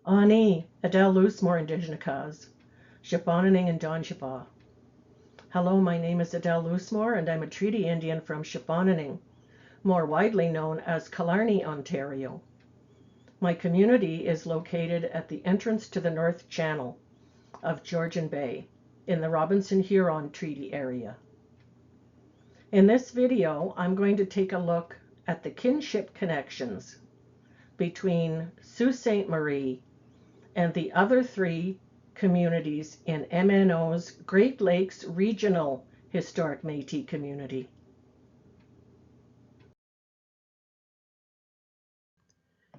Ani, Adele Loosemore Indigenous, Shebahonaning and Don Sheba. Hello, my name is Adele Loosemore and I'm a Treaty Indian from Shebahonaning, more widely known as Killarney, Ontario. My community is located at the entrance to the North Channel of Georgian Bay in the Robinson-Huron Treaty area. In this video, I'm going to take a look at the kinship connections between Sault Ste. Marie and the other three communities in MNO's Great Lakes Regional Historic Métis Community.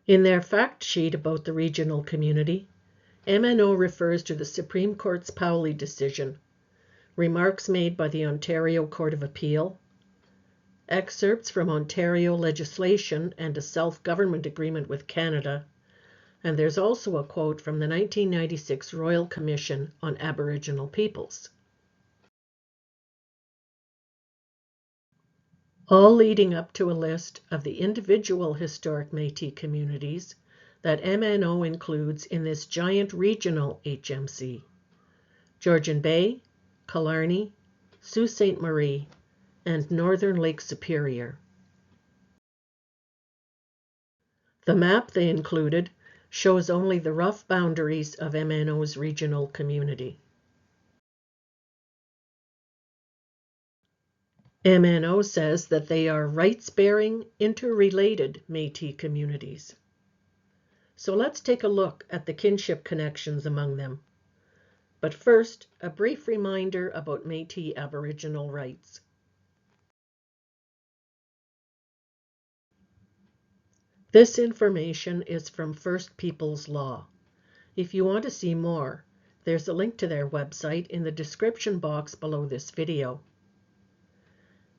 In their fact sheet about the regional community, MNO refers to the Supreme Court's Powley decision, remarks made by the Ontario Court of Appeal, excerpts from Ontario legislation and a self-government agreement with Canada, and there's also a quote from the 1996 Royal Commission on Aboriginal Peoples. All leading up to a list of the individual historic Métis communities that MNO includes in this giant regional HMC: Georgian Bay, Killarney, Sault Ste. Marie, and Northern Lake Superior. The map they included shows only the rough boundaries of MNO's regional community. MNO says that they are rights-bearing, interrelated Métis communities. So let's take a look at the kinship connections among them. But first, a brief reminder about Métis Aboriginal rights. This information is from First Peoples Law. If you want to see more, there's a link to their website in the description box below this video.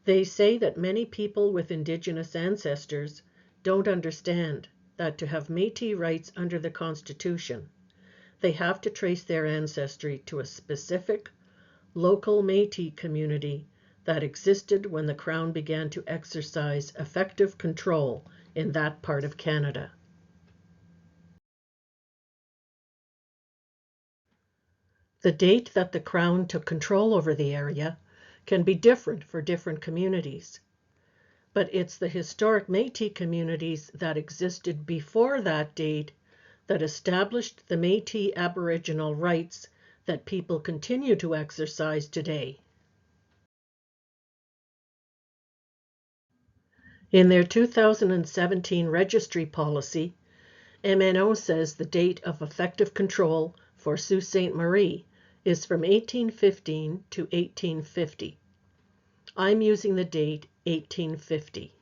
They say that many people with Indigenous ancestors don't understand that to have Métis rights under the Constitution, they have to trace their ancestry to a specific, local Métis community that existed when the Crown began to exercise effective control in that part of Canada. The date that the Crown took control over the area can be different for different communities, but it's the historic Métis communities that existed before that date that established the Métis Aboriginal rights that people continue to exercise today. In their 2017 registry policy, MNO says the date of effective control for Sault Ste. Marie is from 1815 to 1850. I'm using the date 1850.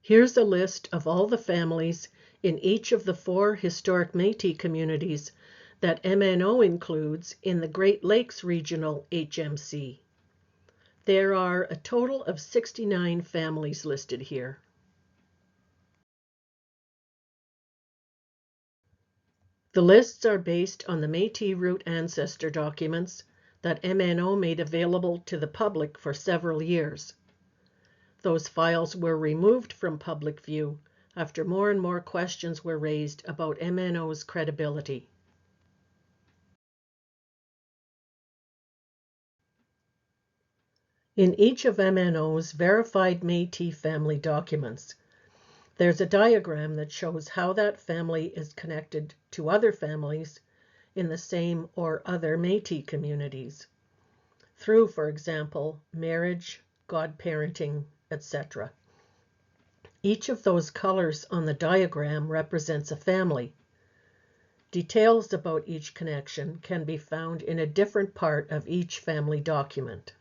Here's a list of all the families in each of the 4 historic Métis communities that MNO includes in the Great Lakes Regional HMC. There are a total of 69 families listed here. The lists are based on the Métis root ancestor documents that MNO made available to the public for several years. Those files were removed from public view after more and more questions were raised about MNO's credibility. In each of MNO's verified Métis family documents, there's a diagram that shows how that family is connected to other families in the same or other Métis communities, through, for example, marriage, godparenting, etc. Each of those colors on the diagram represents a family. Details about each connection can be found in a different part of each family document.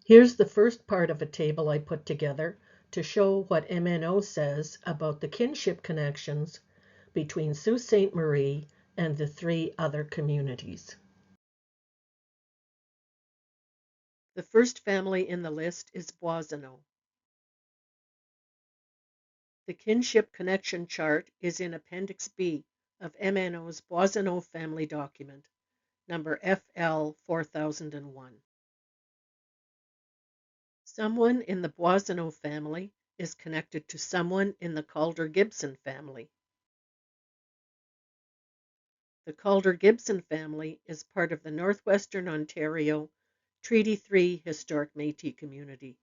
Here's the first part of a table I put together to show what MNO says about the kinship connections between Sault Ste. Marie and the 3 other communities. The first family in the list is Boisseneau. The kinship connection chart is in Appendix B of MNO's Boisseneau family document, number FL 4001. Someone in the Boisseneau family is connected to someone in the Calder-Gibson family. The Calder-Gibson family is part of the Northwestern Ontario Treaty 3 Historic Métis community.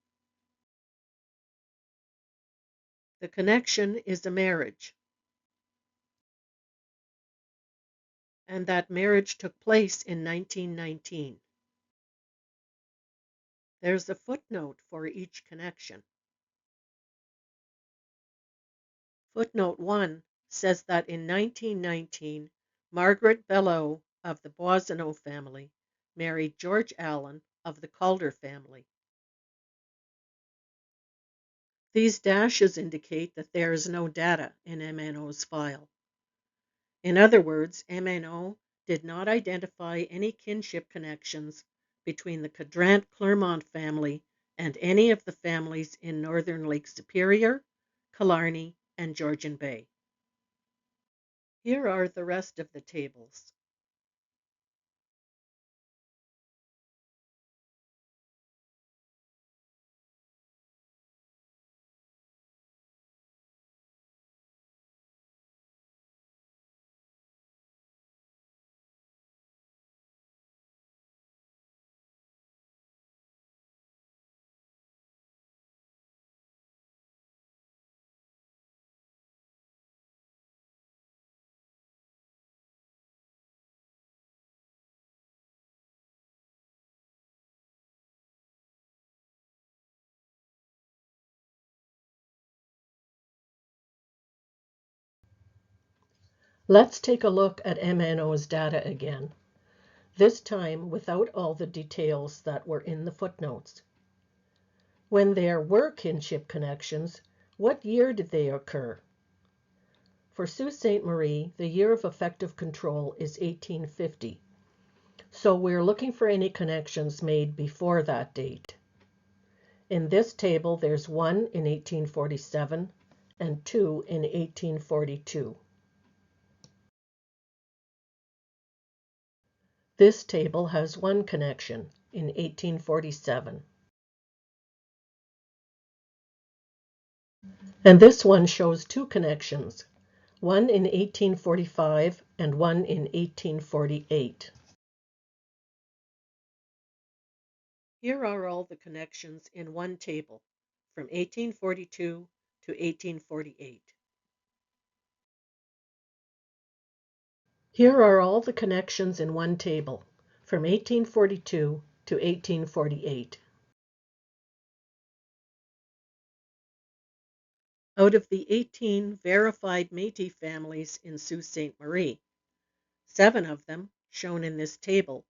The connection is a marriage, and that marriage took place in 1919. There's a footnote for each connection. Footnote 1 says that in 1919, Margaret Belleau of the Boisseneau family married George Allen of the Calder family. These dashes indicate that there is no data in MNO's file. In other words, MNO did not identify any kinship connections between the Cadrant-Clermont family and any of the families in northern Lake Superior, Killarney, and Georgian Bay. Here are the rest of the tables. Let's take a look at MNO's data again, this time without all the details that were in the footnotes. When there were kinship connections, what year did they occur? For Sault Ste. Marie, the year of effective control is 1850, so we're looking for any connections made before that date. In this table, there's one in 1847 and two in 1842. This table has one connection in 1847. And this one shows two connections, one in 1845 and one in 1848. Here are all the connections in one table from 1842 to 1848. Here are all the connections in one table from 1842 to 1848. Out of the 18 verified Métis families in Sault Ste. Marie, 7 of them, shown in this table,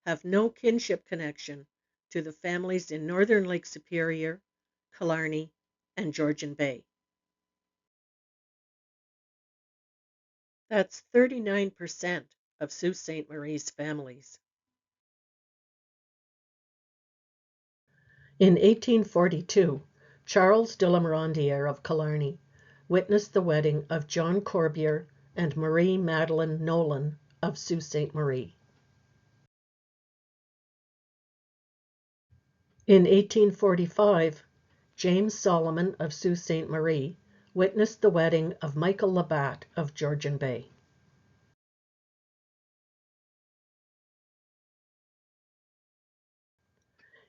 have no kinship connection to the families in northern Lake Superior, Killarney, and Georgian Bay. That's 39% of Sault Ste. Marie's families. In 1842, Charles de la Morandière of Killarney witnessed the wedding of John Corbier and Marie Madeleine Nolan of Sault Ste. Marie. In 1845, James Solomon of Sault Ste. Marie witnessed the wedding of Michael Labatt of Georgian Bay.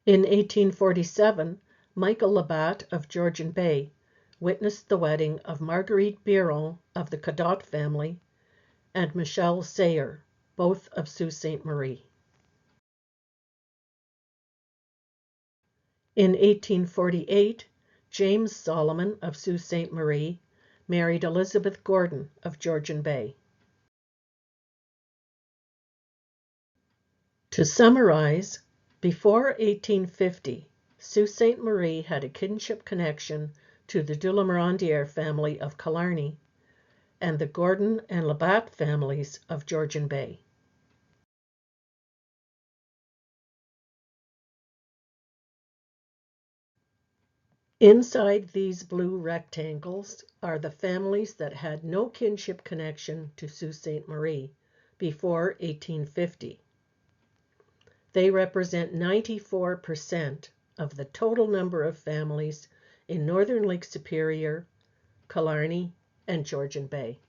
In 1847, Michael Labatt of Georgian Bay witnessed the wedding of Marguerite Biron of the Cadot family and Michelle Sayer, both of Sault Ste. Marie. In 1848, James Solomon of Sault Ste. Marie married Elizabeth Gordon of Georgian Bay. To summarize, before 1850, Sault Ste. Marie had a kinship connection to the de la Morandière family of Killarney and the Gordon and Labatt families of Georgian Bay. Inside these blue rectangles are the families that had no kinship connection to Sault Ste. Marie before 1850. They represent 94% of the total number of families in northern Lake Superior, Killarney, and Georgian Bay.